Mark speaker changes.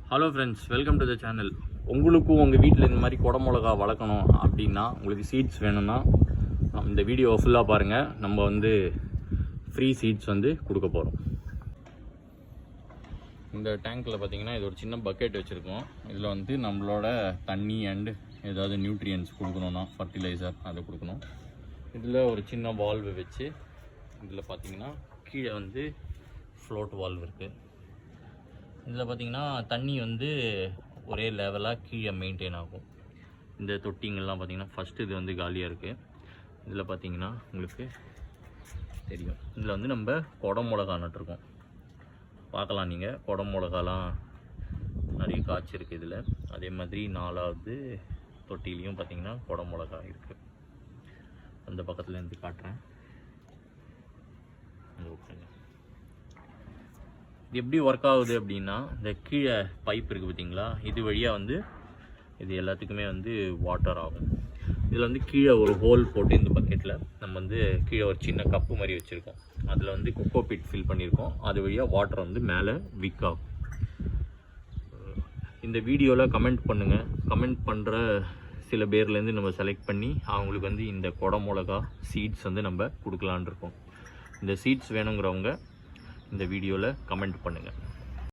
Speaker 1: Hello friends, welcome to the channel. உங்களுக்கும் உங்கள் வீட்டில் இந்த மாதிரி குடை மிளகா வளர்க்கணும் அப்படின்னா, உங்களுக்கு சீட்ஸ் வேணும்னா இந்த வீடியோவை ஃபுல்லாக பாருங்கள். நம்ம வந்து ஃப்ரீ சீட்ஸ் வந்து கொடுக்க போகிறோம். இந்த டேங்க்கில் பார்த்தீங்கன்னா இது ஒரு சின்ன பக்கெட் வச்சுருக்கோம். இதில் வந்து நம்மளோட தண்ணி அண்டு ஏதாவது நியூட்ரியன்ஸ் கொடுக்கணுன்னா ஃபர்டிலைசர் அதை கொடுக்கணும். இதில் ஒரு சின்ன வால்வு வச்சு இதில் பார்த்தீங்கன்னா கீழே வந்து ஃப்ளோட் வால்வ் இருக்குது. இதில் பார்த்திங்கன்னா தண்ணி வந்து ஒரே லெவலாக கீழே மெயின்டைன் ஆகும். இந்த தொட்டிங்கெல்லாம் பார்த்திங்கன்னா ஃபஸ்ட்டு இது வந்து காலியாக இருக்குது. இதில் பார்த்திங்கன்னா உங்களுக்கு தெரியும், இதில் வந்து நம்ம குடை மிளகா நட்டுருக்கோம். பார்க்கலாம் நீங்கள், குடை மிளகாலாம் நிறைய காய்ச்சிருக்கு இதில். அதே மாதிரி 4வது தொட்டிலையும் பார்த்திங்கன்னா குடை மிளகா இருக்குது. அந்த பக்கத்தில் இருந்து காட்டுறேன். இது எப்படி ஒர்க் ஆகுது அப்படின்னா, இந்த கீழே பைப் இருக்குது பார்த்தீங்களா, இது வழியாக வந்து இது எல்லாத்துக்குமே வந்து வாட்டர் ஆகும். இதில் வந்து கீழே ஒரு ஹோல் போட்டு இந்த பக்கெட்டில் நம்ம வந்து கீழே ஒரு சின்ன கப்பு மாதிரி வச்சுருக்கோம். அதில் வந்து கொக்கோ பிட் ஃபில் பண்ணியிருக்கோம். அது வழியாக வாட்டர் வந்து மேலே விக் ஆகும். இந்த வீடியோவில் கமெண்ட் பண்ணுங்கள். கமெண்ட் பண்ணுற சில பேர்லேருந்து நம்ம செலக்ட் பண்ணி அவங்களுக்கு வந்து இந்த குடை மிளகா சீட்ஸ் வந்து நம்ம கொடுக்கலான் இருக்கோம். இந்த சீட்ஸ் வேணுங்கிறவங்க இந்த வீடியோவில் கமெண்ட் பண்ணுங்கள்.